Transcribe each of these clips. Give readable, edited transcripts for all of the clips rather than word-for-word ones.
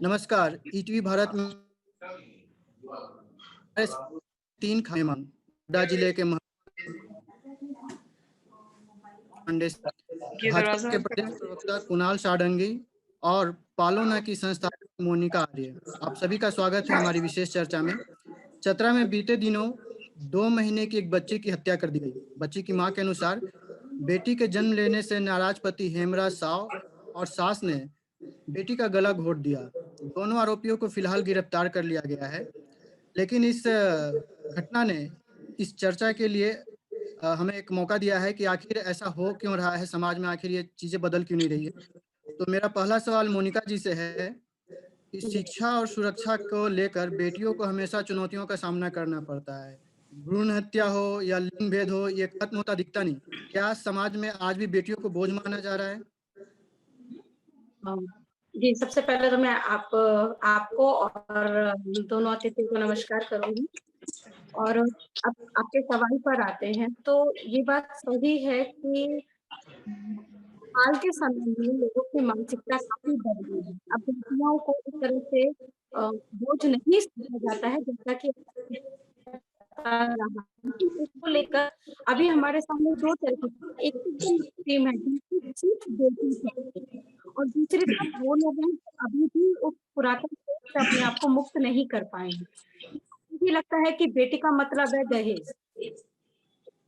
नमस्कार। ईटीवी भारत में हमारे 3 मेहमान गोड्डा जिले के पांडे, ये भाजपा दरवाजा के प्रदेश प्रवक्ता कुणाल सारंगी और पालोना की संस्थापक मोनिका आर्य। आप सभी का स्वागत है हमारी विशेष चर्चा में। चतरा में बीते दिनों 2 महीने की एक बच्ची की हत्या कर दी गई। बच्ची की मां के अनुसार बेटी के जन्म लेने से नाराज पति हेमराज साव और सास ने बेटी का गला घोट दिया। दोनों आरोपियों को फिलहाल गिरफ्तार कर लिया गया है। लेकिन इस घटना ने इस चर्चा के लिए हमें एक मौका दिया है कि आखिर ऐसा हो क्यों रहा है समाज में, आखिर ये चीजें बदल क्यों नहीं रही है। तो मेरा पहला सवाल मोनिका जी से है कि शिक्षा और सुरक्षा को लेकर बेटियों को हमेशा चुनौतियों का सामना करना पड़ता है। भ्रूण हत्या हो या लिंग भेद हो, ये खत्म होता दिखता नहीं। क्या समाज में आज भी बेटियों को बोझ माना जा रहा है? जी, सबसे पहले तो मैं आपको और दोनों अतिथियों को नमस्कार करूँगी। और अब आपके सवाल पर आते हैं, तो ये बात सही है कि हाल के समय में लोगों की मानसिकता काफ़ी बदली है। अब बेटियों को इस तरह से बोझ नहीं समझा जाता है जैसा कि बता रहा है। लेकिन इसको लेकर अभी हमारे सामने 2 तरह की, एक तो टीम है जिनकी सिर्फ बेटी है और दूसरी तरफ वो लोग हैं जो अभी भी उस पुरातन सोच से अपने आप को मुक्त नहीं कर पाए हैं। मुझे लगता है कि बेटी का मतलब है दहेज।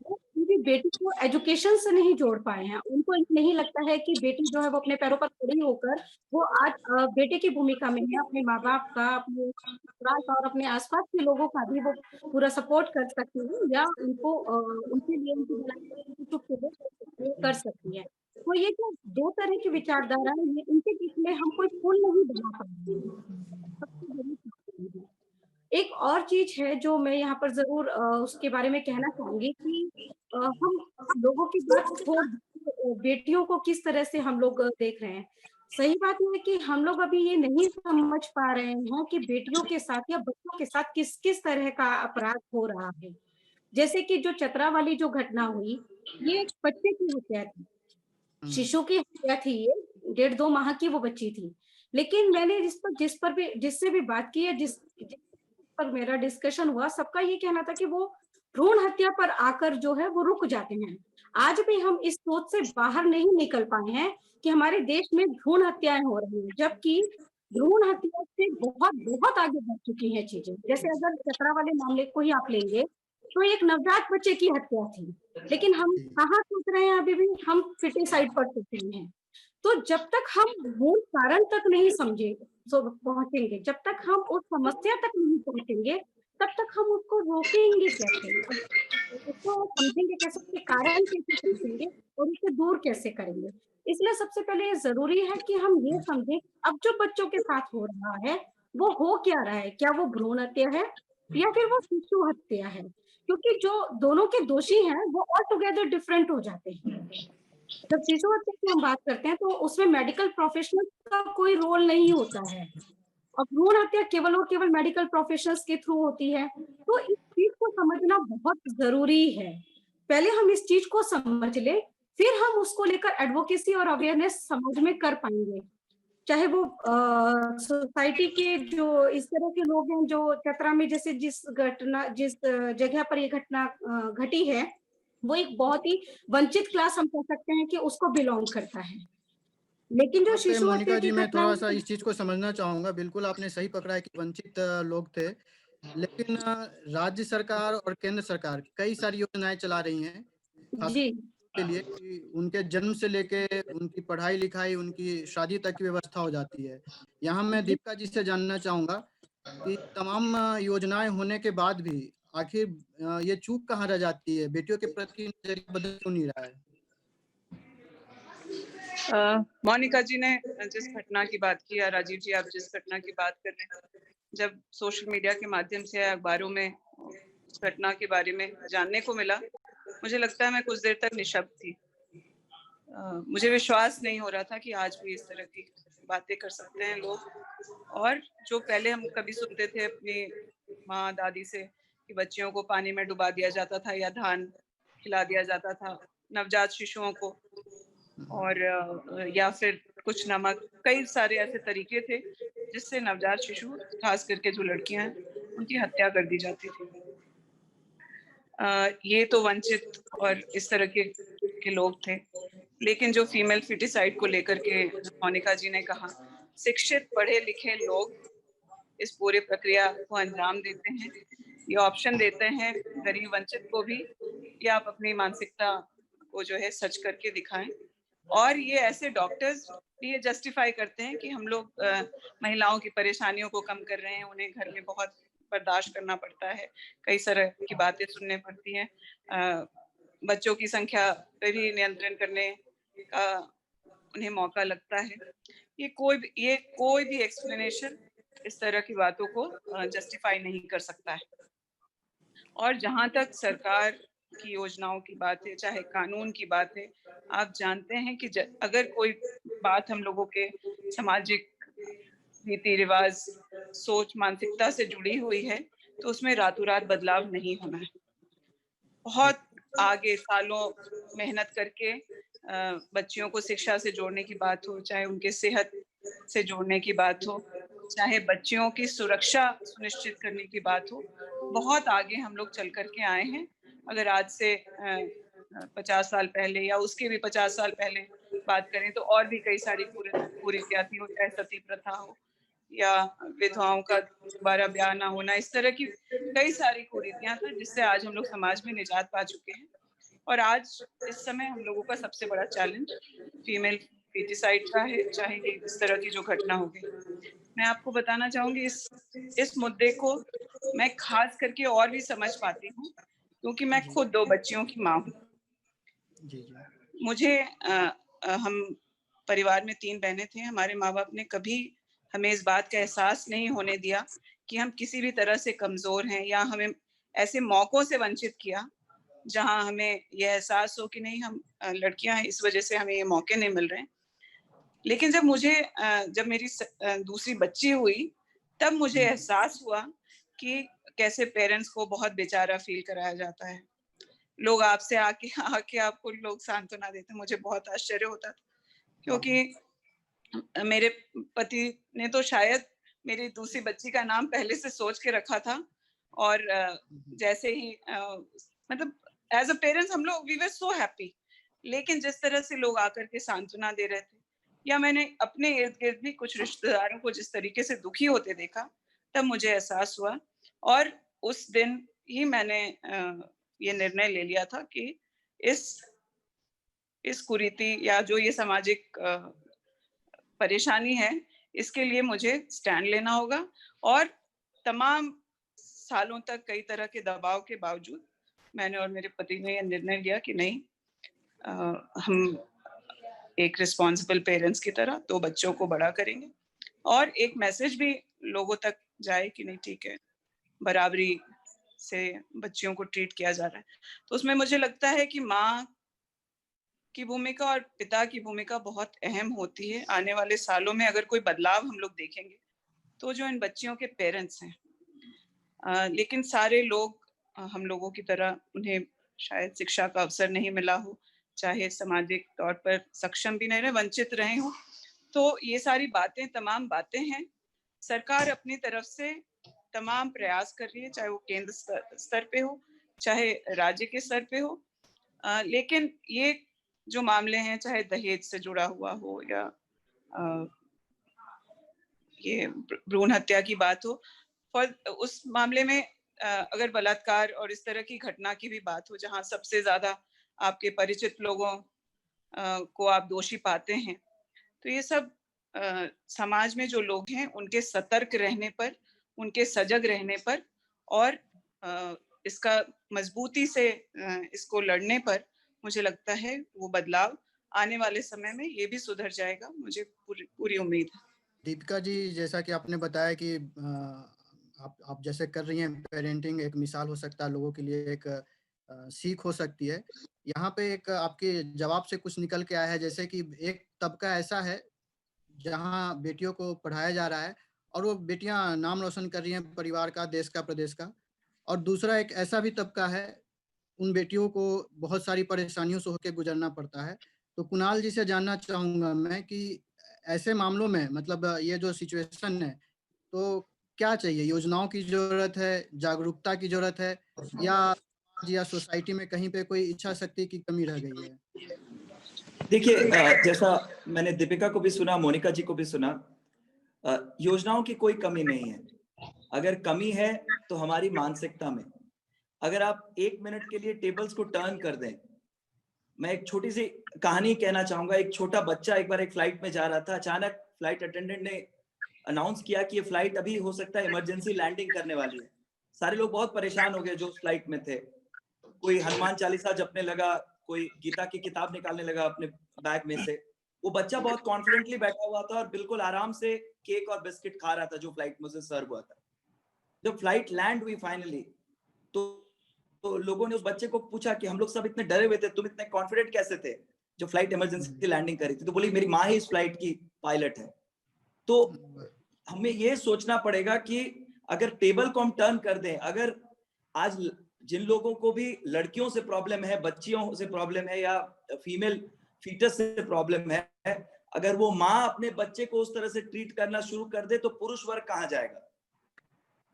वो क्योंकि बेटी को एजुकेशन से नहीं जोड़ पाए हैं। उनको नहीं लगता है कि बेटी जो है वो अपने पैरों पर खड़ी होकर वो आज बेटे की भूमिका में है, अपने माँ-बाप का, अपने ससुराल का और अपने आस-पास के लोगों का भी वो पूरा सपोर्ट कर सकती है या उनको उनके लिए उनकी भलाई के लिए चुप के लिए कर सकती है। तो ये जो 2 तरह की विचारधारा है, ये इनके बीच में हम कोई पुल नहीं बना पा रहे हैं। सबसे बड़ी चीज़ ये है। एक और चीज़ है जो मैं यहाँ पर ज़रूर उसके बारे में कहना चाहूँगी कि हम लोगों की बात छोड़ बेटियों को किस तरह से हम लोग देख रहे हैं। सही बात ये है कि हम लोग अभी ये नहीं समझ पा रहे हैं कि बेटियों के साथ या बच्चों के साथ किस-किस तरह का अपराध हो रहा है। जैसे कि जो चतरा वाली जो घटना हुई, ये एक बच्चे की हत्या थी। शिशु की हत्या थी ये, 1.5-2 माह की वो बच्ची थी। लेकिन मैंने जिस पर भी जिससे भी बात की है, जिस पर मेरा डिस्कशन हुआ, सबका ये कहना था कि वो भ्रूण हत्या पर आकर जो है वो रुक जाते हैं। आज भी हम इस सोच से बाहर नहीं निकल पाए हैं कि हमारे देश में भ्रूण हत्याएँ हो रही हैं, जबकि भ्रूण हत्या से बहुत, बहुत आगे बढ़ चुकी हैं चीज़ें। जैसे अगर चतरा वाले मामले को ही आप लेंगे, तो एक नवजात बच्चे की हत्या थी। लेकिन हम कहाँ सोच रहे हैं अभी भी, हम फिटिसाइड पर सोच रहे हैं। तो जब तक हम मूल कारण तक नहीं समझे पहुँचेंगे, जब तक हम उस समस्या तक नहीं पहुँचेंगे, तब तक हम उसको रोकेंगे कैसे? अब उसको समझेंगे कैसे, उसके कारण कैसे समझेंगे और उसे दूर कैसे करेंगे? इसलिए सबसे पहले ये ज़रूरी है कि हम ये समझें, अब जो बच्चों के साथ हो रहा है, वो हो क्या रहा है? क्या वो भ्रूण हत्या है या फिर वो शिशु हत्या है? क्योंकि जो दोनों के दोषी हैं, वो ऑल टुगेदर डिफरेंट हो जाते हैं। जब शिशु हत्या की हम बात करते हैं तो उसमें मेडिकल प्रोफेशनल्स का कोई रोल नहीं होता है और भ्रूण हत्या केवल और केवल मेडिकल प्रोफेशनल्स के थ्रू होती है। तो इस चीज़ को समझना बहुत ज़रूरी है। पहले हम इस चीज़ को समझ लें, फिर हम उसको लेकर एडवोकेसी और अवेयरनेस समाज में कर पाएँगे। चाहे वो सोसाइटी के जो इस तरह के लोग हैं जो चतरा में जैसे जिस जगह पर ये घटना घटी है, वो एक बहुत ही वंचित क्लास हम कह सकते हैं कि उसको बिलॉन्ग करता है। लेकिन जो यहाँ पे शिशु हत्या मोनिका की जी, मैं घटना थोड़ा-सा हुई इस चीज़ को समझना चाहूँगा। बिल्कुल आपने सही पकड़ा है कि वंचित लोग थे। लेकिन राज्य सरकार और केंद्र सरकार कई सारी योजनाएँ चला रही हैं, खास जी, के लिए कि उनके जन्म से लेके उनकी पढ़ाई-लिखाई, उनकी शादी तक की व्यवस्था हो जाती है। यहाँ मैं जी। दीपिका जी से जानना चाहूँगा कि तमाम योजनाएँ होने के बाद भी आखिर ये चूक कहाँ रह जाती है? बेटियों के प्रति नज़रिया बदल क्यों नहीं रहा है? मोनिका जी ने जिस घटना की बात की या राजीव जी आप जिस घटना की बात कर रहे हैं, जब सोशल मीडिया के माध्यम से या अखबारों में उस घटना के बारे में जानने को मिला, मुझे लगता है मैं कुछ देर तक निःशब्द थी। मुझे विश्वास नहीं हो रहा था कि आज भी इस तरह की बातें कर सकते हैं लोग। और जो पहले हम कभी सुनते थे अपनी माँ, दादी से कि बच्चियों को पानी में डुबा दिया जाता था या धान खिला दिया जाता था नवजात शिशुओं को और या फिर कुछ नमक, कई सारे ऐसे तरीके थे जिससे नवजात शिशु, खास करके जो लड़कियां हैं, उनकी हत्या कर दी जाती थी। ये तो वंचित और इस तरह के लोग थे। लेकिन जो फीमेल फिटिसाइड को लेकर के मोनिका जी ने कहा, शिक्षित पढ़े लिखे लोग इस पूरी प्रक्रिया को अंजाम देते हैं। ये ऑप्शन देते हैं गरीब वंचित को भी कि आप अपनी मानसिकता को जो है सच करके दिखाएं। और ये ऐसे डॉक्टर्स ये जस्टिफाई करते हैं कि हम लोग महिलाओं की परेशानियों को कम कर रहे हैं, उन्हें घर में बहुत बर्दाश्त करना पड़ता है, कई तरह की बातें सुनने पड़ती हैं, बच्चों की संख्या पे भी नियंत्रण करने का उन्हें मौका लगता है। ये कोई भी एक्सप्लेनेशन इस तरह की बातों को जस्टिफाई नहीं कर सकता है। और जहाँ तक सरकार की योजनाओं की बात है, चाहे कानून की बात है, आप जानते हैं कि अगर कोई बात हम लोगों के सामाजिक रीति रिवाज, सोच, मानसिकता से जुड़ी हुई है, तो उसमें रातों रात बदलाव नहीं होना है। बहुत आगे सालों मेहनत करके बच्चियों को शिक्षा से जोड़ने की बात हो, चाहे उनके सेहत से जोड़ने की बात हो, चाहे बच्चियों की सुरक्षा सुनिश्चित करने की बात हो, बहुत आगे हम लोग चल करके आए हैं। अगर आज से 50 साल पहले या उसके भी 50 साल पहले बात करें तो और भी कई सारी कुरीतियां थी, चाहे सती प्रथा हो या विधवाओं का दोबारा ब्याह ना होना, इस तरह की कई सारी कुरीतियां थी जिससे आज हम लोग समाज में निजात पा चुके हैं। और आज इस समय हम लोगों का सबसे बड़ा चैलेंज फीमेल फेटिसाइड का है, चाहे ये इस तरह की जो घटना हो गई। मैं आपको बताना चाहूंगी इस मुद्दे को मैं खास करके और भी समझ पाती हूँ क्योंकि मैं खुद 2 बच्चियों की माँ हूँ। जी जी। मुझे हम परिवार में 3 बहनें थे। हमारे माँ बाप ने कभी हमें इस बात का एहसास नहीं होने दिया कि हम किसी भी तरह से कमजोर हैं या हमें ऐसे मौकों से वंचित किया जहां हमें यह एहसास हो कि नहीं हम लड़कियां हैं, इस वजह से हमें ये मौके नहीं मिल रहे हैं। लेकिन जब मेरी दूसरी बच्ची हुई, तब मुझे एहसास हुआ कि कैसे पेरेंट्स को बहुत बेचारा फील कराया जाता है। लोग आपसे आके आके आपको लोग सांत्वना देते, मुझे बहुत आश्चर्य होता था क्योंकि मेरे पति ने तो शायद मेरी दूसरी बच्ची का नाम पहले से सोच के रखा था और जैसे ही मतलब एज अ पेरेंट्स हम लोग वी वर सो हैप्पी। लेकिन जिस तरह से लोग आकर के सांत्वना दे रहे थे या मैंने अपने इर्द गिर्द भी कुछ रिश्तेदारों को जिस तरीके से दुखी होते देखा, तब मुझे एहसास हुआ और उस दिन ही मैंने ये निर्णय ले लिया था कि इस कुरीति या जो ये सामाजिक परेशानी है, इसके लिए मुझे स्टैंड लेना होगा। और तमाम सालों तक कई तरह के दबाव के बावजूद मैंने और मेरे पति ने यह निर्णय लिया कि नहीं, हम एक रिस्पॉन्सिबल पेरेंट्स की तरह 2 बच्चों को बड़ा करेंगे और एक मैसेज भी लोगों तक जाए कि नहीं ठीक है, बराबरी से बच्चियों को ट्रीट किया जा रहा है। तो उसमें मुझे लगता है कि माँ की भूमिका और पिता की भूमिका बहुत अहम होती है। आने वाले सालों में अगर कोई बदलाव हम लोग देखेंगे, तो जो इन बच्चियों के पेरेंट्स हैं, लेकिन सारे लोग हम लोगों की तरह उन्हें शायद शिक्षा का अवसर नहीं मिला हो, चाहे सामाजिक तौर पर सक्षम भी नहीं रहे, वंचित रहे हों। तो ये सारी बातें, तमाम बातें हैं। सरकार अपनी तरफ से तमाम प्रयास कर रही है, चाहे वो केंद्र स्तर पे हो, चाहे राज्य के स्तर पे हो। लेकिन ये जो मामले हैं, चाहे दहेज से जुड़ा हुआ हो या ये भ्रूण हत्या की बात हो, उस मामले में अगर बलात्कार और इस तरह की घटना की भी बात हो जहां सबसे ज्यादा आपके परिचित लोगों को आप दोषी पाते हैं, तो ये सब समाज में जो लोग हैं उनके सतर्क रहने पर, उनके सजग रहने पर और इसका मजबूती से इसको लड़ने पर मुझे लगता है वो बदलाव आने वाले समय में ये भी सुधर जाएगा, मुझे पूरी उम्मीद है। दीपिका जी, जैसा कि आपने बताया कि आप जैसे कर रही हैं, पेरेंटिंग एक मिसाल हो सकता है लोगों के लिए, एक सीख हो सकती है। यहाँ पे एक आपके जवाब से कुछ निकल के आया है, जैसे कि एक तबका ऐसा है जहाँ बेटियों को पढ़ाया जा रहा है और वो बेटियां नाम रोशन कर रही हैं परिवार का, देश का, प्रदेश का। और दूसरा एक ऐसा भी तबका है, उन बेटियों को बहुत सारी परेशानियों से होकर गुजरना पड़ता है। तो कुणाल जी से जानना चाहूंगा मैं कि ऐसे मामलों में मतलब ये जो सिचुएशन है, तो क्या चाहिए? योजनाओं की ज़रूरत है, जागरूकता की ज़रूरत है, या सोसाइटी में कहीं पे कोई इच्छा शक्ति की कमी रह गई है? देखिए, जैसा मैंने दीपिका को भी सुना, मोनिका जी को भी सुना, योजनाओं की कोई कमी नहीं है। अगर कमी है तो हमारी मानसिकता में। अगर आप 1 मिनट के लिए टेबल्स को टर्न कर दें, मैं एक छोटी सी कहानी कहना चाहूंगा। एक छोटा बच्चा एक बार एक फ्लाइट में जा रहा था, अचानक फ्लाइट अटेंडेंट ने अनाउंस किया कि ये फ्लाइट अभी हो सकता है इमरजेंसी लैंडिंग करने वाली है। सारे लोग बहुत परेशान हो गए जो उस फ्लाइट में थे। कोई हनुमान चालीसा जपने लगा, कोई गीता की किताब निकालने लगा अपने बैग में से। वो बच्चा बहुत कॉन्फिडेंटली बैठा हुआ था और बिल्कुल आराम से केक और बिस्किट खा रहा था जो फ्लाइट में उसे सर्व हुआ था। जब फ्लाइट लैंड हुई फाइनली, तो लोगों ने उस बच्चे को पूछा कि हम लोग सब इतने डरे हुए थे, तुम इतने कॉन्फिडेंट कैसे थे जो फ्लाइट इमरजेंसी लैंडिंग करी थी? तो बोली, मेरी माँ ही इस फ्लाइट की पायलट है। तो हमें ये सोचना पड़ेगा कि अगर टेबल को हम टर्न कर दें, अगर आज जिन लोगों को भी लड़कियों से प्रॉब्लम है, बच्चियों से प्रॉब्लम है या फीमेल फीटस से प्रॉब्लम है, अगर वो माँ अपने बच्चे को उस तरह से ट्रीट करना शुरू कर दे तो पुरुष वर्ग कहाँ जाएगा?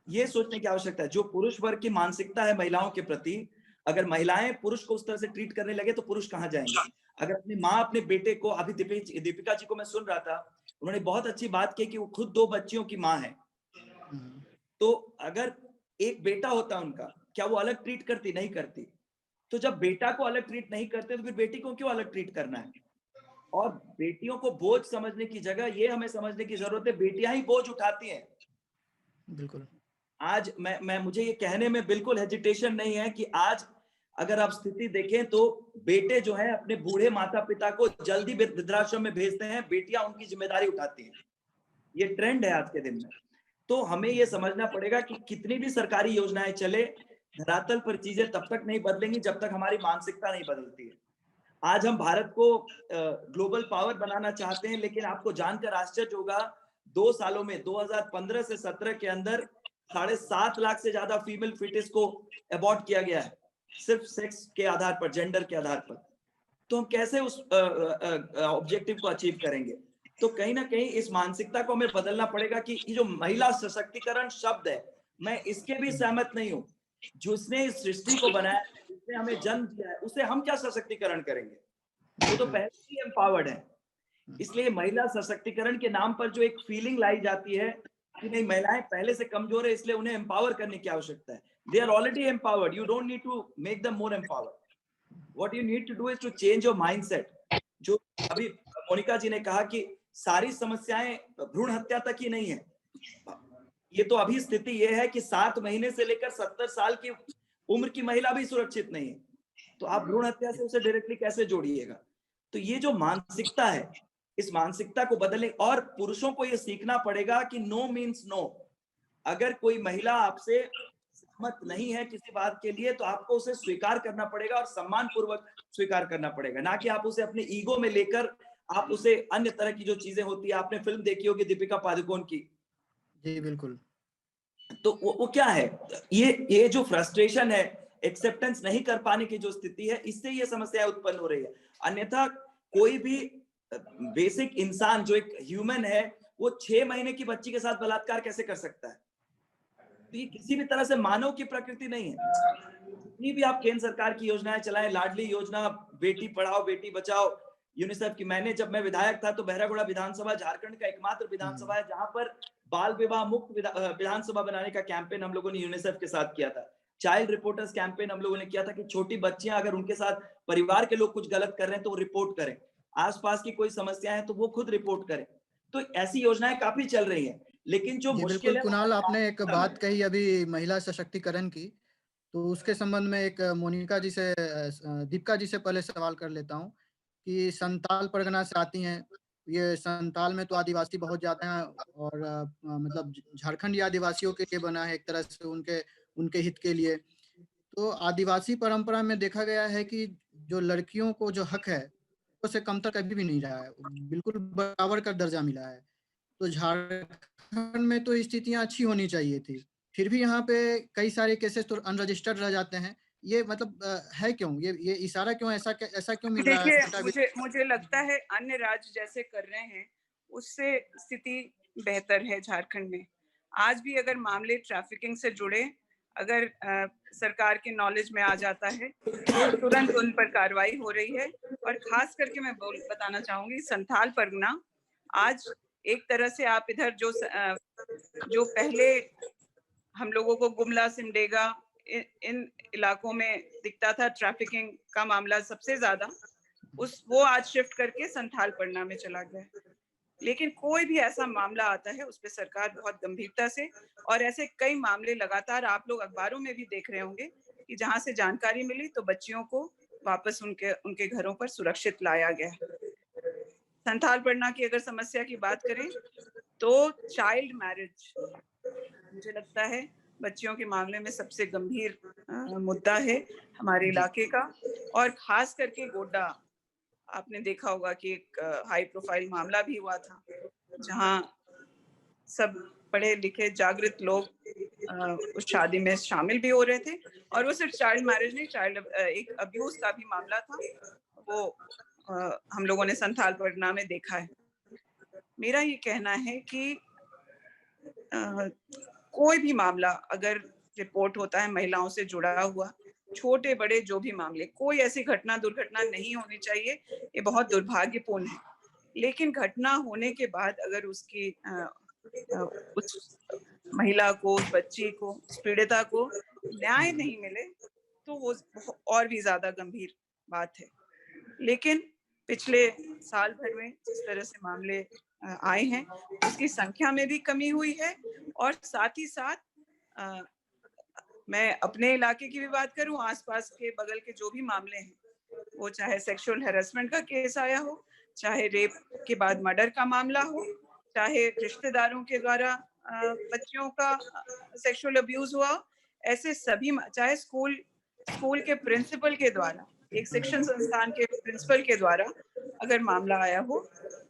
ये सोचने की आवश्यकता है। जो पुरुष वर्ग की मानसिकता है महिलाओं के प्रति, अगर महिलाएं पुरुष को उस तरह से ट्रीट करने लगे तो पुरुष कहाँ जाएंगे? अगर अपनी माँ अपने बेटे को, अभी दीपिका जी को मैं सुन रहा था, उन्होंने बहुत अच्छी बात की कि वो खुद 2 बच्चियों की माँ है। तो अगर एक बेटा होता उनका, क्या वो अलग ट्रीट करती? नहीं करती। तो जब बेटा को अलग ट्रीट नहीं करते तो फिर बेटी को क्यों अलग ट्रीट करना है? और बेटियों को बोझ समझने की जगह ये हमें समझने की जरूरत है, बेटियां ही बोझ उठाती हैं। बिल्कुल। आज मैं मुझे ये कहने में बिल्कुल हेजिटेशन नहीं है कि आज अगर आप स्थिति देखें तो बेटे जो है अपने बूढ़े माता पिता को जल्दी वृद्धाश्रम में भेजते हैं, बेटियां उनकी जिम्मेदारी उठाती हैं। ये ट्रेंड है आज के दिन में। तो हमें ये समझना पड़ेगा कि कितनी भी सरकारी योजनाएं चले, धरातल पर चीजें तब तक नहीं बदलेंगी जब तक हमारी मानसिकता नहीं बदलती है। आज हम भारत को ग्लोबल पावर बनाना चाहते हैं, लेकिन आपको जानकर आश्चर्य होगा, 2 सालों में 2015 से 17 के अंदर 7.5 लाख से ज्यादा फीमेल फिटिस को अबॉर्ट किया गया है, सिर्फ सेक्स के आधार पर, जेंडर के आधार पर। तो हम कैसे उस ऑब्जेक्टिव को अचीव करेंगे? तो कहीं ना कहीं इस मानसिकता को हमें बदलना पड़ेगा कि ये जो महिला सशक्तिकरण शब्द है, मैं इसके भी सहमत नहीं हूं। जिसने इस सृष्टि को बनाया, जिसने हमें जन्म दिया है, उसे हम क्या सशक्तिकरण करेंगे? वो तो पहले ही एम्पावर्ड है। इसलिए महिला सशक्तिकरण के नाम पर जो एक फीलिंग लाई जाती है कि नहीं, महिलाएं पहले से कमजोर है इसलिए उन्हें एम्पावर करने की आवश्यकता है। They are already empowered, you don't need to make them more empowered. What you need to do is to change your mindset. जो अभी मोनिका जी ने कहा कि सारी समस्याएं भ्रूण हत्या तक ही नहीं है, ये तो अभी स्थिति ये है कि 7 महीने से लेकर 70 साल की उम्र की महिला भी सुरक्षित नहीं है, तो आप भ्रूण हत्या से उसे डायरेक्टली कैसे जोड़िएगा? तो ये जो मानसिकता है, इस मानसिकता को बदलने, और पुरुषों को ये सीखना पड़ेगा कि नो मीन्स नो। अगर कोई महिला आपसे सहमत नहीं है किसी बात के लिए तो आपको उसे स्वीकार करना पड़ेगा और सम्मान पूर्वक स्वीकार करना पड़ेगा, ना कि आप उसे अपने ईगो में लेकर आप उसे अन्य तरह की जो चीजें होती है, आपने फिल्म देखी होगी दीपिका पादुकोण की। जी बिल्कुल। तो वो क्या है, ये जो फ्रस्ट्रेशन है, एक्सेप्टेंस नहीं कर पाने की जो स्थिति है, इससे ये समस्या उत्पन्न हो रही है। अन्यथा कोई भी बेसिक इंसान जो एक ह्यूमन है, वो 6 महीने की बच्ची के साथ बलात्कार कैसे कर सकता है? तो ये किसी भी तरह से मानव की प्रकृति नहीं है। जितनी भी आप केंद्र सरकार की योजनाएं चलाएं, लाडली योजना, बेटी पढ़ाओ बेटी बचाओ, यूनिसेफ की, जब मैं विधायक था तो बहरागोड़ा विधानसभा झारखंड का एकमात्र विधानसभा है जहां पर बाल विवाह मुक्त विधानसभा बनाने का कैंपेन हम लोगों ने यूनिसेफ के साथ किया था। चाइल्ड रिपोर्टर्स कैंपेन हम लोगों ने किया था कि छोटी बच्चियां अगर उनके साथ परिवार के लोग कुछ गलत कर रहे हैं तो वो रिपोर्ट करें, आसपास की कोई समस्या है तो वो खुद रिपोर्ट करें। तो ऐसी योजनाएं काफी चल रही हैं, लेकिन जो जी मुश्किल बिल्कुल है कुणाल, आपने एक बात कही अभी महिला सशक्तिकरण की, तो उसके संबंध में एक मोनिका जी से दीपिका जी से पहले सवाल कर लेता हूँ कि संताल परगना से आती हैं, ये संताल में तो आदिवासी बहुत ज्यादा हैं और मतलब झारखंड या आदिवासियों के लिए बना है एक तरह से, उनके उनके हित के लिए। तो आदिवासी परंपरा में देखा गया है कि जो लड़कियों को जो हक है उसे कमतर कभी भी नहीं रहा है, बिल्कुल बराबर का दर्जा मिला है। तो झारखंड में तो स्थितियां अच्छी होनी चाहिए थी, फिर भी यहाँ पे कई सारे केसेस तो अनरजिस्टर्ड रह जाते हैं। ये मतलब है क्यों? ये इशारा क्यों ऐसा क्यों मिल रहा है? देखिए, मुझे लगता है अन्य राज्य जैसे कर रहे हैं, उससे स्थिति बेहतर है झारखंड में। आज भी अगर मामले ट्रैफिकिंग से जुड़े अगर सरकार के नॉलेज में आ जाता है तो तुरंत उन पर कार्रवाई हो रही है। और खास करके मैं बताना चाहूंगी संथाल परगना आज एक तरह से आप इधर जो पहले हम लोगों को गुमला, सिमडेगा इन इलाकों में दिखता था ट्रैफिकिंग का मामला सबसे ज्यादा, वो आज शिफ्ट करके संथाल परगना में चला गया है। लेकिन कोई भी ऐसा मामला आता है उस पर सरकार बहुत गंभीरता से, और ऐसे कई मामले लगातार आप लोग अखबारों में भी देख रहे होंगे कि जहां से जानकारी मिली तो बच्चियों को वापस उनके घरों पर सुरक्षित लाया गया। संथाल परगना की अगर समस्या की बात करें तो चाइल्ड मैरिज मुझे लगता है बच्चियों के मामले में सबसे गंभीर मुद्दा है हमारे इलाके का। और खास करके गोड्डा, आपने देखा होगा कि एक हाई प्रोफाइल मामला भी हुआ था जहां सब पढ़े लिखे जागृत लोग उस शादी में शामिल भी हो रहे थे, और वो सिर्फ चाइल्ड मैरिज नहीं, एक अब्यूज का भी मामला था, वो हम लोगों ने संथाल परगना में देखा है। मेरा ये कहना है कि कोई भी मामला अगर रिपोर्ट होता है महिलाओं से जुड़ा हुआ, छोटे बड़े जो भी मामले, कोई ऐसी घटना दुर्घटना नहीं होनी चाहिए, ये बहुत दुर्भाग्यपूर्ण है। लेकिन घटना होने के बाद अगर उसकी उस महिला को, उस बच्ची को, उस पीड़िता को न्याय नहीं मिले तो वो और भी ज्यादा गंभीर बात है। लेकिन पिछले साल भर में जिस तरह से मामले आए हैं उसकी संख्या में भी कमी हुई है, और साथ ही साथ मैं अपने इलाके की भी बात करूं, आसपास के बगल के जो भी मामले हैं, वो चाहे सेक्सुअल हैरेसमेंट का केस आया हो, चाहे रेप के बाद मर्डर का मामला हो, चाहे रिश्तेदारों के द्वारा बच्चियों का सेक्सुअल अब्यूज हुआ, ऐसे सभी, चाहे स्कूल के प्रिंसिपल के द्वारा, एक शिक्षण संस्थान के प्रिंसिपल के द्वारा अगर मामला आया हो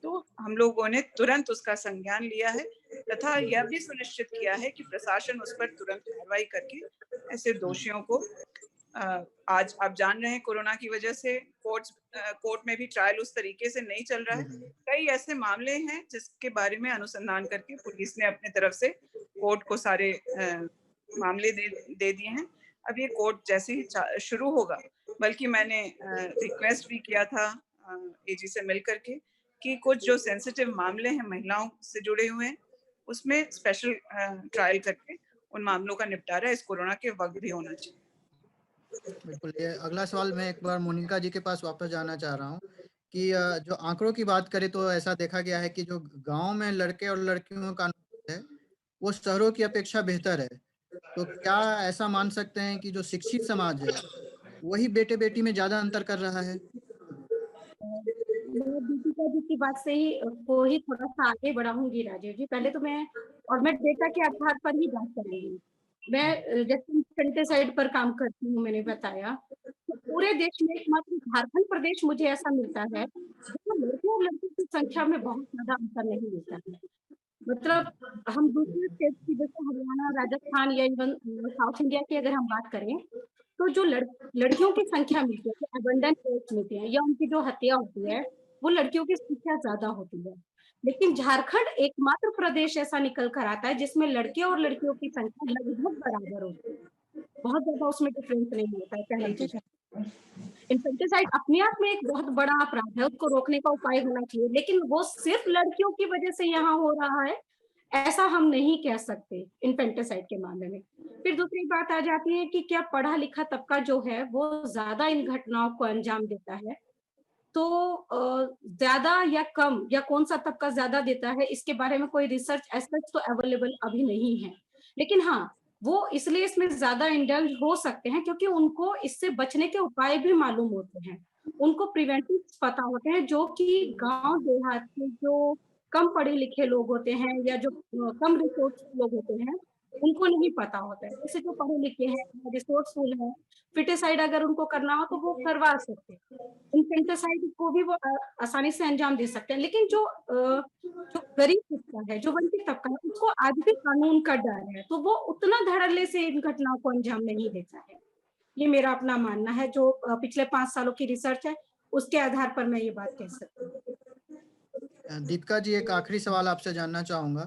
तो हम लोगों ने तुरंत उसका संज्ञान लिया है तथा यह भी सुनिश्चित किया है कि प्रशासन उस पर तुरंत कार्रवाई करके ऐसे दोषियों को, आज आप जान रहे हैं कोरोना की वजह से कोर्ट में भी ट्रायल उस तरीके से नहीं चल रहा है। कई ऐसे मामले हैं जिसके बारे में अनुसंधान करके पुलिस ने अपने तरफ से कोर्ट को सारे मामले दे दिए हैं। अब ये कोर्ट जैसे ही शुरू होगा, बल्कि मैंने रिक्वेस्ट भी किया था एजी से मिल करके कि कुछ जो सेंसिटिव मामले हैं महिलाओं से जुड़े हुए हैं उसमें स्पेशल ट्रायल करके उन मामलों का निपटारा इस कोरोना के वक्त भी होना चाहिए। बिल्कुल। ये अगला सवाल मैं एक बार मोनिका जी के पास वापस जाना चाह रहा हूँ कि जो आंकड़ों की बात करें तो ऐसा देखा गया है कि जो गांव में लड़के और लड़कियों का है वो शहरों की अपेक्षा बेहतर है। तो क्या ऐसा मान सकते हैं कि जो शिक्षित समाज है वही बेटे बेटी में ज्यादा अंतर कर रहा है? मैं दीपिका जी की बात से ही थोड़ा सा आगे बढ़ाऊंगी राजीव जी। पहले तो मैं डेटा के आधार पर ही बात करूंगी। मैं जैसे इंफेंटिसाइड पर काम करती हूँ, मैंने बताया, तो पूरे देश में एकमात्र झारखंड प्रदेश मुझे ऐसा मिलता है जहाँ लड़के और लड़की की संख्या में बहुत ज्यादा अंतर नहीं मिलता है। मतलब हम दूसरे स्टेट की जैसे हरियाणा, राजस्थान या इवन साउथ इंडिया की अगर हम बात करें तो जो लड़कियों की संख्या मिलती है, अबंडन रेट्स मिलती है या उनकी जो हत्या होती है वो लड़कियों की संख्या ज्यादा होती है। लेकिन झारखंड एकमात्र प्रदेश ऐसा निकल कर आता है जिसमें लड़के और लड़कियों की संख्या लगभग बराबर होती है, बहुत ज्यादा उसमें डिफरेंस नहीं होता है। पहली चीज, इन्फेंटिसाइड अपने आप में एक बहुत बड़ा अपराध है, उसको रोकने का उपाय होना चाहिए, लेकिन वो सिर्फ लड़कियों की वजह से यहाँ हो रहा है ऐसा हम नहीं कह सकते इन्फेंटिसाइड के मामले में। फिर दूसरी बात आ जाती है कि क्या पढ़ा लिखा तबका जो है वो ज्यादा इन घटनाओं को अंजाम देता है, तो ज्यादा या कम या कौन सा तबका ज्यादा देता है इसके बारे में कोई रिसर्च एस्पेक्ट तो अवेलेबल अभी नहीं है। लेकिन हाँ, वो इसलिए इसमें ज्यादा इंडल्ज हो सकते हैं क्योंकि उनको इससे बचने के उपाय भी मालूम होते हैं, उनको प्रिवेंटिव पता होते हैं, जो कि गांव देहात के जो कम पढ़े लिखे लोग होते हैं या जो कम रिसोर्स लोग होते हैं उनको नहीं पता होता है। जैसे जो पढ़े लिखे हैं, रिसोर्सफुल है, फिटिसाइड अगर उनको करना हो तो वो करवा सकते हैं, इन्फेंटिसाइड को भी वो आसानी से अंजाम दे सकते हैं। लेकिन जो गरीब तबका है, जो वंचित तबका है, उसको आज भी कानून का डर है, तो वो उतना धड़ल्ले से इन घटनाओं को अंजाम नहीं देता है। ये मेरा अपना मानना है, जो पिछले 5 सालों की रिसर्च है उसके आधार पर मैं ये बात कह सकती हूँ। दीपिका जी, एक आखिरी सवाल आपसे जानना चाहूंगा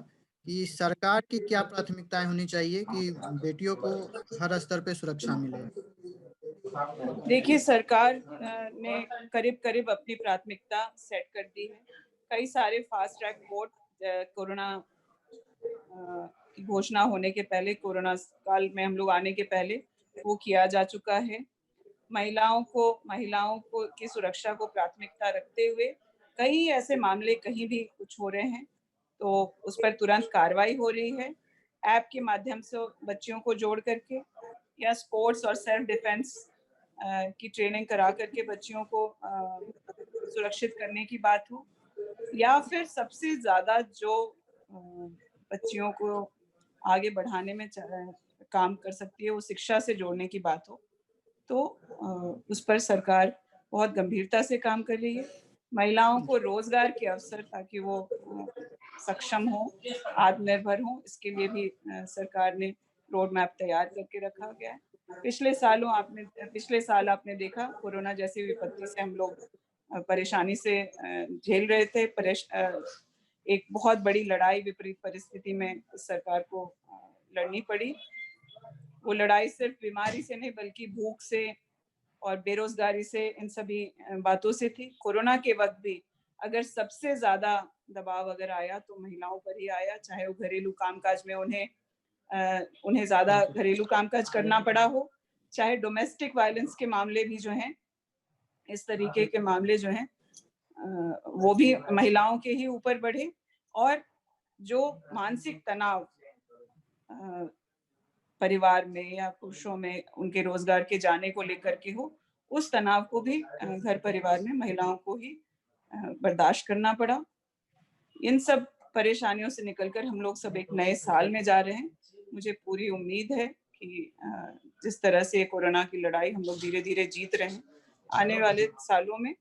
कि सरकार की क्या प्राथमिकताएं होनी चाहिए कि बेटियों को हर स्तर पे सुरक्षा मिले। देखिए, सरकार ने करीब करीब अपनी प्राथमिकता सेट कर दी है। कई सारे फास्ट ट्रैक कोर्ट कोरोना की घोषणा होने के पहले, कोरोना काल में हम लोग आने के पहले वो किया जा चुका है। महिलाओं को की सुरक्षा को प्राथमिकता रखते हुए कई ऐसे मामले कहीं भी कुछ हो रहे हैं तो उस पर तुरंत कार्रवाई हो रही है। ऐप के माध्यम से बच्चियों को जोड़ करके या स्पोर्ट्स और सेल्फ डिफेंस की ट्रेनिंग करा करके बच्चियों को सुरक्षित करने की बात हो, या फिर सबसे ज्यादा जो बच्चियों को आगे बढ़ाने में काम कर सकती है वो शिक्षा से जोड़ने की बात हो, तो उस पर सरकार बहुत गंभीरता से काम कर रही है। महिलाओं को रोजगार के अवसर ताकि वो सक्षम हो, आत्मनिर्भर हो, इसके लिए भी सरकार ने रोड मैप तैयार करके रखा गया है। पिछले साल आपने देखा कोरोना जैसी विपत्ति से हम लोग परेशानी से झेल रहे थे। एक बहुत बड़ी लड़ाई विपरीत परिस्थिति में सरकार को लड़नी पड़ी। वो लड़ाई सिर्फ बीमारी से नहीं बल्कि भूख से और बेरोजगारी से, इन सभी बातों से थी। कोरोना के वक्त भी अगर सबसे ज्यादा दबाव अगर आया तो महिलाओं पर ही आया, चाहे वो घरेलू कामकाज में उन्हें ज्यादा घरेलू कामकाज करना पड़ा हो, चाहे डोमेस्टिक वायलेंस के मामले भी जो हैं, इस तरीके के मामले जो हैं वो भी महिलाओं के ही ऊपर बढ़े, और जो मानसिक तनाव परिवार में या पुरुषों में उनके रोजगार के जाने को लेकर के हो, उस तनाव को भी घर परिवार में महिलाओं को ही बर्दाश्त करना पड़ा। इन सब परेशानियों से निकलकर हम लोग सब एक नए साल में जा रहे हैं। मुझे पूरी उम्मीद है कि जिस तरह से कोरोना की लड़ाई हम लोग धीरे धीरे जीत रहे हैं, आने वाले सालों में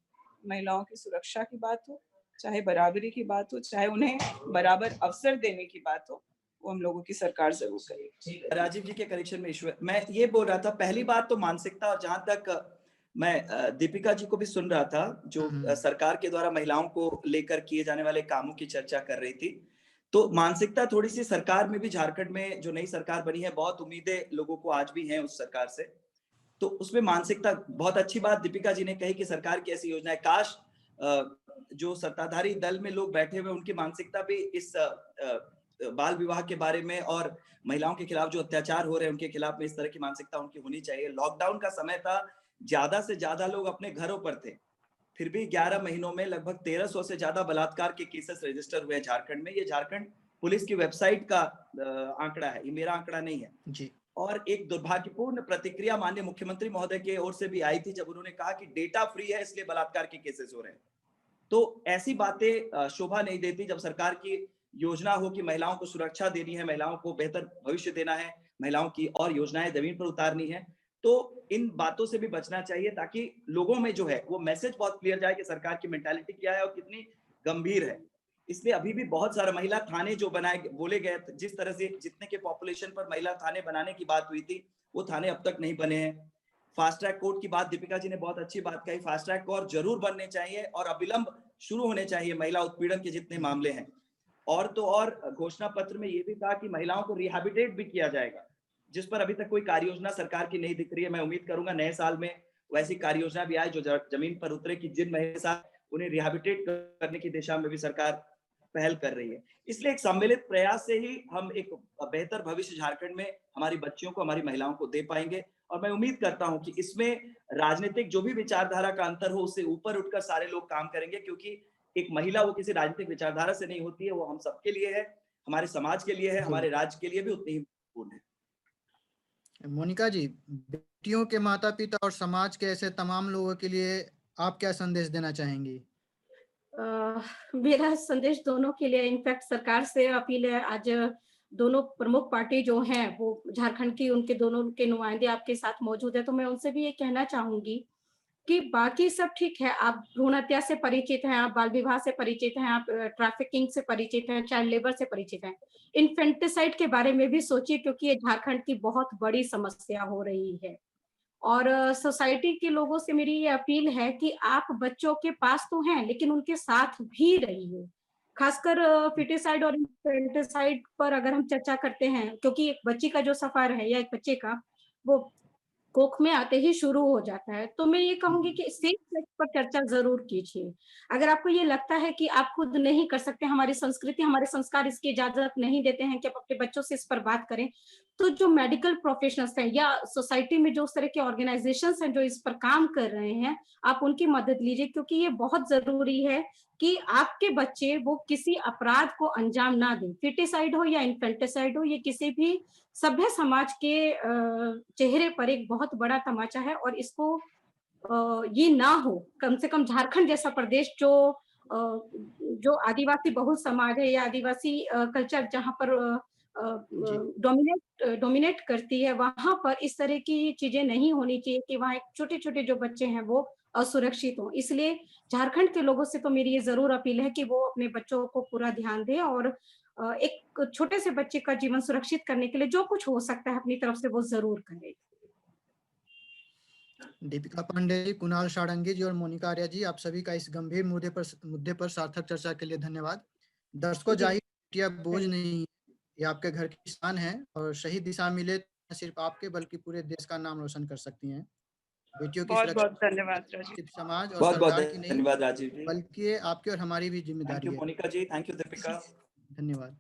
महिलाओं की सुरक्षा की बात हो, चाहे बराबरी की बात हो, चाहे उन्हें बराबर अवसर देने की बात हो, वो हम लोगों की सरकार जरूर करेगी। राजीव जी के करेक्शन में ईश्वर, मैं ये बोल रहा था, पहली बात तो मानसिकता, और जहां तक मैं दीपिका जी को भी सुन रहा था जो सरकार के द्वारा महिलाओं को लेकर किए जाने वाले कामों की चर्चा कर रही थी, तो मानसिकता थोड़ी सी सरकार में भी, झारखंड में जो नई सरकार बनी है, बहुत उम्मीदें लोगों को आज भी हैं उस सरकार से, तो उसमें मानसिकता, बहुत अच्छी बात दीपिका जी ने कही कि सरकार की ऐसी योजना है। काश जो सत्ताधारी दल में लोग बैठे हुए उनकी मानसिकता भी इस बाल विवाह के बारे में और महिलाओं के खिलाफ जो अत्याचार हो रहे हैं उनके खिलाफ में इस तरह की मानसिकता उनकी होनी चाहिए। लॉकडाउन का समय था, ज्यादा से ज्यादा लोग अपने घरों पर थे, फिर भी 11 महीनों में लगभग 1300 से ज्यादा बलात्कार के केसेस रजिस्टर हुए झारखंड में। ये झारखंड पुलिस की वेबसाइट का आंकड़ा है, ये मेरा आंकड़ा नहीं है जी। और एक दुर्भाग्यपूर्ण प्रतिक्रिया माननीय मुख्यमंत्री महोदय की ओर से भी आई थी जब उन्होंने कहा कि डेटा फ्री है इसलिए बलात्कार के केसेस हो रहे हैं। तो ऐसी बातें शोभा नहीं देती जब सरकार की योजना हो कि महिलाओं को सुरक्षा देनी है, महिलाओं को बेहतर भविष्य देना है, महिलाओं की और योजनाएं जमीन पर उतारनी है, तो इन बातों से भी बचना चाहिए ताकि लोगों में जो है वो मैसेज बहुत क्लियर जाए कि सरकार की मेंटालिटी क्या है और कितनी गंभीर है। इसलिए अभी भी बहुत सारा महिला थाने जो बोले गए, जिस तरह से जितने के पॉपुलेशन पर महिला थाने बनाने की बात हुई थी वो थाने अब तक नहीं बने हैं। फास्ट ट्रैक कोर्ट की बात दीपिका जी ने बहुत अच्छी बात कही, फास्ट ट्रैक कोर्ट जरूर बनने चाहिए और अविलंब शुरू होने चाहिए महिला उत्पीड़न के जितने मामले हैं। और तो और घोषणा पत्र में ये भी कहा कि महिलाओं को रिहैबिलिटेट भी किया जाएगा, जिस पर अभी तक कोई कार्य योजना सरकार की नहीं दिख रही है। मैं उम्मीद करूंगा नए साल में वैसी कार्य योजना भी आए जो जमीन पर उतरे कि जिन महिला उन्हें रिहैबिलिटेट करने की दिशा में भी सरकार पहल कर रही है। इसलिए एक सम्मिलित प्रयास से ही हम एक बेहतर भविष्य झारखंड में हमारी बच्चियों को, हमारी महिलाओं को दे पाएंगे। और मैं उम्मीद करता हूं कि इसमें राजनीतिक जो भी विचारधारा का अंतर हो उससे ऊपर उठकर सारे लोग काम करेंगे, क्योंकि एक महिला वो किसी राजनीतिक विचारधारा से नहीं होती है, वो हम सबके लिए है, हमारे समाज के लिए है, हमारे राज्य के लिए भी उतनी ही महत्वपूर्ण है। मोनिका जी, बेटियों के माता पिता और समाज के ऐसे तमाम लोगों के लिए आप क्या संदेश देना चाहेंगी? मेरा संदेश दोनों के लिए, इनफैक्ट सरकार से अपील है। आज दोनों प्रमुख पार्टी जो हैं वो झारखंड की, उनके दोनों के नुमाइंदे आपके साथ मौजूद है, तो मैं उनसे भी ये कहना चाहूंगी कि बाकी सब ठीक है, आप भ्रूण हत्या से परिचित हैं, आप बाल विवाह से परिचित हैं, आप ट्रैफिकिंग से परिचित हैं, चाइल्ड लेबर से परिचित हैं, इन्फेंटिसाइड के बारे में भी सोचिए क्योंकि ये झारखंड की बहुत बड़ी समस्या हो रही है। और सोसाइटी के लोगों से मेरी ये अपील है कि आप बच्चों के पास तो हैं लेकिन उनके साथ भी रहिए। खासकर फिटिसाइड और इंफेंटिसाइड पर अगर हम चर्चा करते हैं, क्योंकि एक बच्ची का जो सफर है या एक बच्चे का, वो कोख में आते ही शुरू हो जाता है। तो मैं ये कहूँगी कि सेफ सेक्स पर चर्चा ज़रूर कीजिए। अगर आपको ये लगता है कि आप खुद नहीं कर सकते, हमारी संस्कृति, हमारे संस्कार इसकी इजाज़त नहीं देते हैं कि आप अपने बच्चों से इस पर बात करें, तो जो मेडिकल प्रोफेशनल्स हैं या सोसाइटी में जो उस तरह के ऑर्गेनाइज़ेशंस हैं जो इस पर काम कर रहे हैं, आप उनकी मदद लीजिए, क्योंकि ये बहुत ज़रूरी है कि आपके बच्चे वो किसी अपराध को अंजाम ना दें। फिटिसाइड हो या इन्फेंटिसाइड हो, ये किसी भी सभ्य समाज के चेहरे पर एक बहुत बड़ा तमाचा है, और इसको ये ना हो, कम से कम झारखंड जैसा प्रदेश जो आदिवासी बहुल समाज है या आदिवासी कल्चर जहाँ पर जी डोमिनेट करती है, वहाँ पर इस तरह की चीजें नहीं होनी चाहिए कि वहाँ एक छोटे-छोटे जो बच्चे हैं वो असुरक्षित हों। इसलिए झारखंड के लोगों से तो मेरी ये ज़रूर अपील है कि वो अपने बच्चों को पूरा ध्यान दें, और एक छोटे से बच्चे का जीवन सुरक्षित करने के लिए जो कुछ हो सकता है अपनी तरफ से वो ज़रूर करें। दीपिका पांडे जी, कुणाल सारंगी जी और मोनिका आर्या जी, आप सभी का इस गंभीर मुद्दे पर सार्थक चर्चा के लिए धन्यवाद। दर्शकों, जी, जाहिर बेटियां बोझ धन्यवाद। नहीं है, ये आपके घर की शान है और सही दिशा मिले तो न सिर्फ आपके बल्कि पूरे देश का नाम रोशन कर सकती हैं। बेटियों की बहुत सुरक्षा बहुत धन्यवाद राजीव। सिर्फ समाज और बहुत बहुत सरकार की नहीं, धन्यवाद राजीव जी। बल्कि ये आपकी और हमारी भी थैंक जिम्मेदारी यू है। मोनिका जी, थैंक यू दीपिका। धन्यवाद।